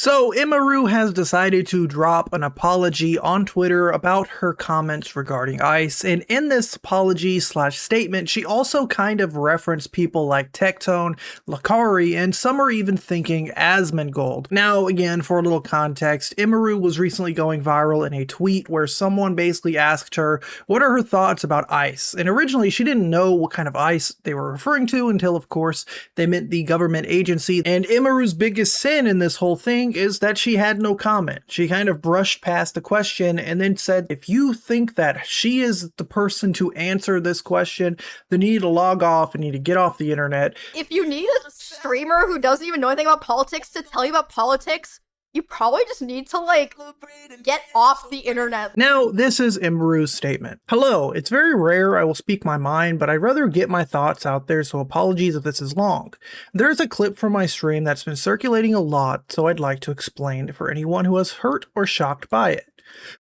So, Emiru has decided to drop an apology on Twitter about her comments regarding ICE, and in this apology/statement, she also kind of referenced people like Tectone Lacari, and some are even thinking Asmongold. Now, again, for a little context, Emiru was recently going viral in a tweet where someone basically asked her what are her thoughts about ICE, and originally she didn't know what kind of ICE they were referring to until, of course, they meant the government agency, and Emiru's biggest sin in this whole thing is that she had no comment. She kind of brushed past the question and then said, if you think that she is the person to answer this question, then you need to log off and you need to get off the internet. If you need a streamer who doesn't even know anything about politics to tell you about politics, you probably just need to, get off the internet. Now, this is Emiru's statement. Hello, it's very rare I will speak my mind, but I'd rather get my thoughts out there, so apologies if this is long. There's a clip from my stream that's been circulating a lot, so I'd like to explain for anyone who was hurt or shocked by it.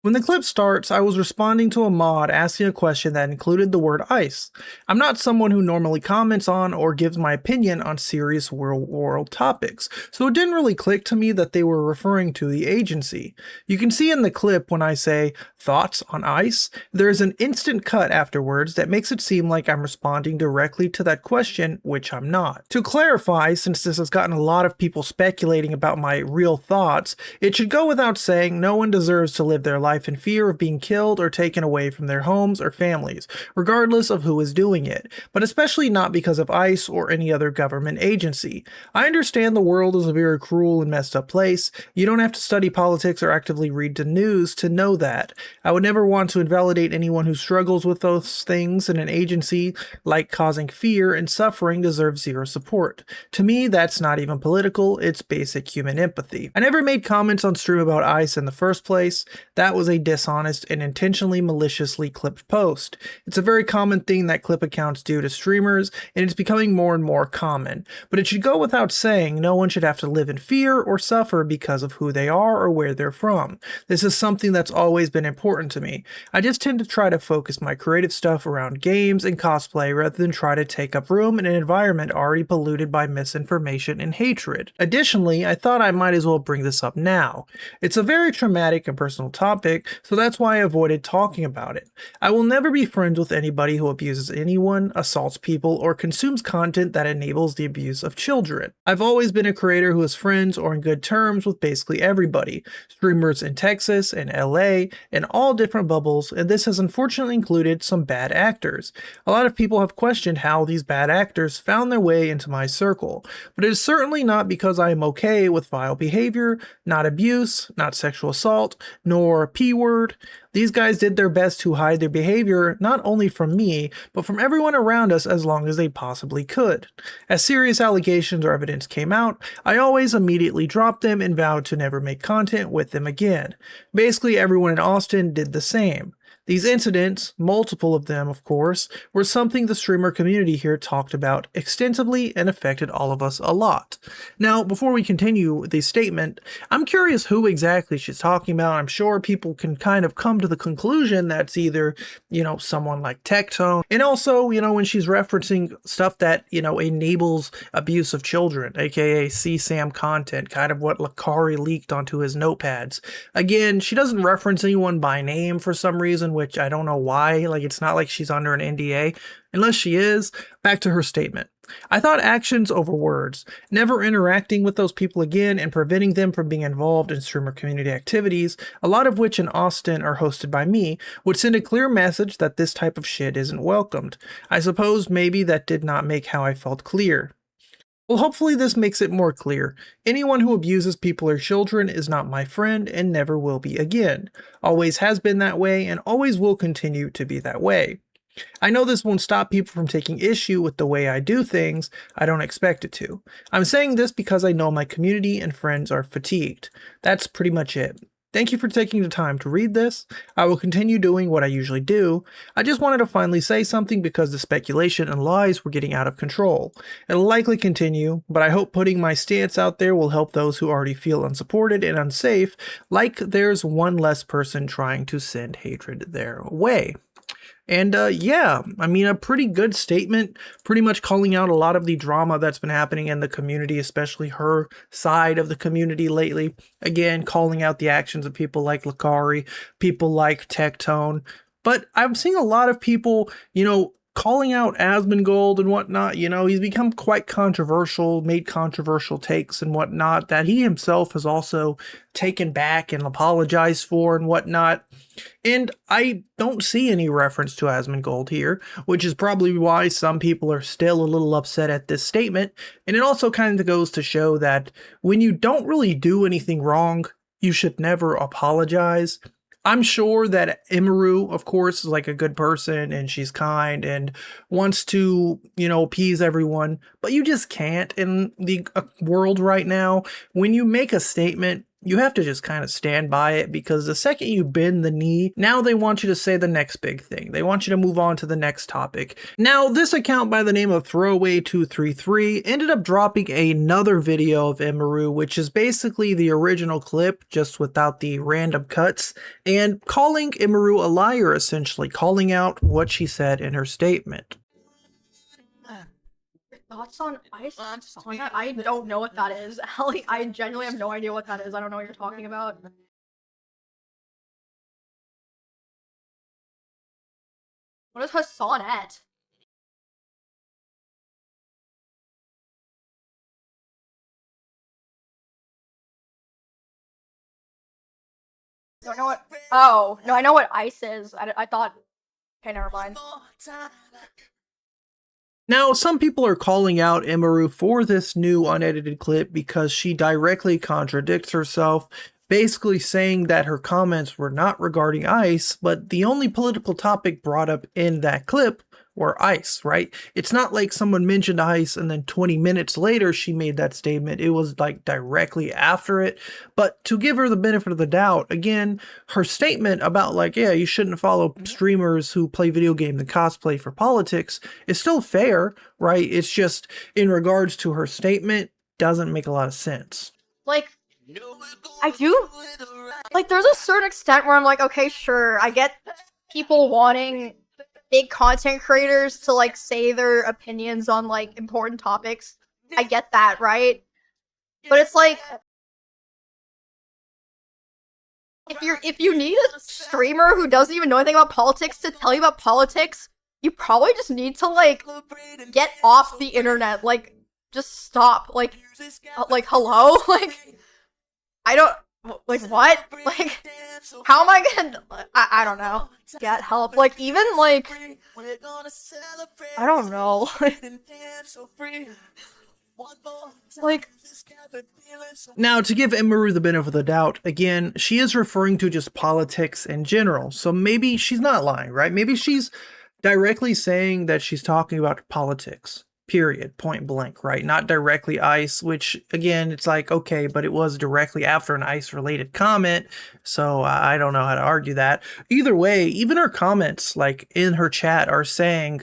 When the clip starts, I was responding to a mod asking a question that included the word ICE. I'm not someone who normally comments on or gives my opinion on serious world topics, so it didn't really click to me that they were referring to the agency. You can see in the clip when I say, thoughts on ICE, there's an instant cut afterwards that makes it seem like I'm responding directly to that question, which I'm not. To clarify, since this has gotten a lot of people speculating about my real thoughts, it should go without saying no one deserves to live their life in fear of being killed or taken away from their homes or families, regardless of who is doing it, but especially not because of ICE or any other government agency. I understand the world is a very cruel and messed up place. You don't have to study politics or actively read the news to know that. I would never want to invalidate anyone who struggles with those things, and an agency like causing fear and suffering deserves zero support. To me, that's not even political, it's basic human empathy. I never made comments on stream about ICE in the first place. That was a dishonest and intentionally maliciously clipped post. It's a very common thing that clip accounts do to streamers, and it's becoming more and more common. But it should go without saying, no one should have to live in fear or suffer because of who they are or where they're from. This is something that's always been important to me. I just tend to try to focus my creative stuff around games and cosplay rather than try to take up room in an environment already polluted by misinformation and hatred. Additionally, I thought I might as well bring this up now. It's a very traumatic and personal topic, so that's why I avoided talking about it. I will never be friends with anybody who abuses anyone, assaults people, or consumes content that enables the abuse of children. I've always been a creator who is friends or in good terms with basically everybody, streamers in Texas and LA, and all different bubbles, and this has unfortunately included some bad actors. A lot of people have questioned how these bad actors found their way into my circle, but it is certainly not because I am okay with vile behavior, not abuse, not sexual assault, nor P-word. These guys did their best to hide their behavior not only from me, but from everyone around us as long as they possibly could. As serious allegations or evidence came out, I always immediately dropped them and vowed to never make content with them again. Basically, everyone in Austin did the same. These incidents, multiple of them of course, were something the streamer community here talked about extensively and affected all of us a lot. Now, before we continue the statement, I'm curious who exactly she's talking about. I'm sure people can kind of come to the conclusion that's either, someone like Tectone, and also, when she's referencing stuff that, enables abuse of children, aka CSAM content, kind of what Lacari leaked onto his notepads. Again, she doesn't reference anyone by name for some reason, which I don't know why. It's not like she's under an NDA. Unless she is. Back to her statement. I thought actions over words, never interacting with those people again and preventing them from being involved in streamer community activities, a lot of which in Austin are hosted by me, would send a clear message that this type of shit isn't welcomed. I suppose maybe that did not make how I felt clear. Well, hopefully this makes it more clear. Anyone who abuses people or children is not my friend and never will be again. Always has been that way and always will continue to be that way. I know this won't stop people from taking issue with the way I do things. I don't expect it to. I'm saying this because I know my community and friends are fatigued. That's pretty much it. Thank you for taking the time to read this. I will continue doing what I usually do. I just wanted to finally say something because the speculation and lies were getting out of control. It'll likely continue, but I hope putting my stance out there will help those who already feel unsupported and unsafe, like there's one less person trying to send hatred their way. And yeah, I mean, a pretty good statement, pretty much calling out a lot of the drama that's been happening in the community, especially her side of the community lately. Again, calling out the actions of people like Lacari, people like Tectone. But I'm seeing a lot of people, calling out Asmongold and whatnot. He's become quite controversial, made controversial takes and whatnot that he himself has also taken back and apologized for and whatnot. And I don't see any reference to Asmongold here, which is probably why some people are still a little upset at this statement. And it also kind of goes to show that when you don't really do anything wrong, you should never apologize. I'm sure that Emiru, of course, is like a good person and she's kind and wants to, appease everyone, but you just can't in the world right now. When you make a statement, you have to just kind of stand by it, because the second you bend the knee, now they want you to say the next big thing. They want you to move on to the next topic. Now, this account by the name of Throwaway233 ended up dropping another video of Emiru, which is basically the original clip, just without the random cuts, and calling Emiru a liar, essentially, calling out what she said in her statement. Thoughts on ice sauna? I don't know what that is. Allie, I genuinely have no idea what that is. I don't know what you're talking about. What is Hassanet? Don't know what. Oh, no, I know what ice is. I thought. Okay, never mind. Now, some people are calling out Emiru for this new unedited clip because she directly contradicts herself, basically saying that her comments were not regarding ICE, but the only political topic brought up in that clip were ICE, right? It's not like someone mentioned ICE and then 20 minutes later she made that statement. It was like directly after it. But to give her the benefit of the doubt, again, her statement about like, yeah, you shouldn't follow streamers who play video games and cosplay for politics is still fair, right? It's just in regards to her statement, doesn't make a lot of sense. Like, I do, like, there's a certain extent where I'm like, okay, sure, I get people wanting big content creators to, like, say their opinions on, like, important topics. I get that, right? But it's like, if you need a streamer who doesn't even know anything about politics to tell you about politics, you probably just need to, like, get off the internet. Like, just stop. Like, hello? Like, I don't, like, what? Like, how am I gonna, I don't know, get help? Like, even, like, I don't know. Like, now, to give Emiru the benefit of the doubt, again, she is referring to just politics in general, so maybe she's not lying, right? Maybe she's directly saying that she's talking about politics, period, point blank, right? Not directly ICE, which, again, it's like, okay, but it was directly after an ICE-related comment, so I don't know how to argue that. Either way, even her comments, like, in her chat are saying,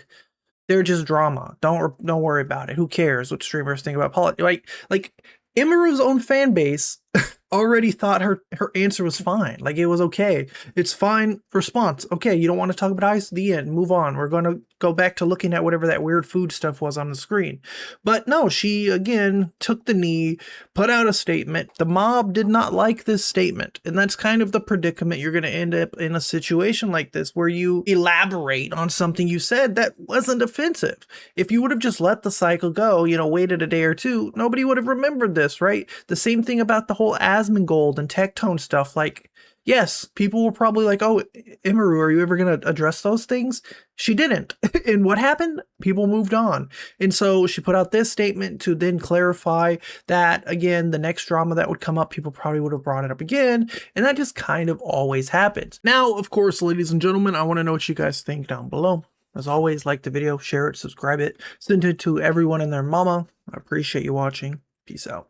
they're just drama. Don't worry about it. Who cares what streamers think about politics? Like Emiru's own fan base already thought her answer was fine. Like, it was okay. It's fine response. Okay, you don't want to talk about ICE? The end. Move on. We're going to go back to looking at whatever that weird food stuff was on the screen. But no, she, again, took the knee, put out a statement. The mob did not like this statement. And that's kind of the predicament. You're going to end up in a situation like this where you elaborate on something you said that wasn't offensive. If you would have just let the cycle go, waited a day or two, nobody would have remembered this, right? The same thing about the whole Asmongold and Tectone stuff. Like, yes, people were probably like, oh, Emiru, are you ever going to address those things? She didn't. And what happened? People moved on. And so she put out this statement to then clarify that, again, the next drama that would come up, people probably would have brought it up again. And that just kind of always happens. Now, of course, ladies and gentlemen, I want to know what you guys think down below. As always, like the video, share it, subscribe it, send it to everyone and their mama. I appreciate you watching. Peace out.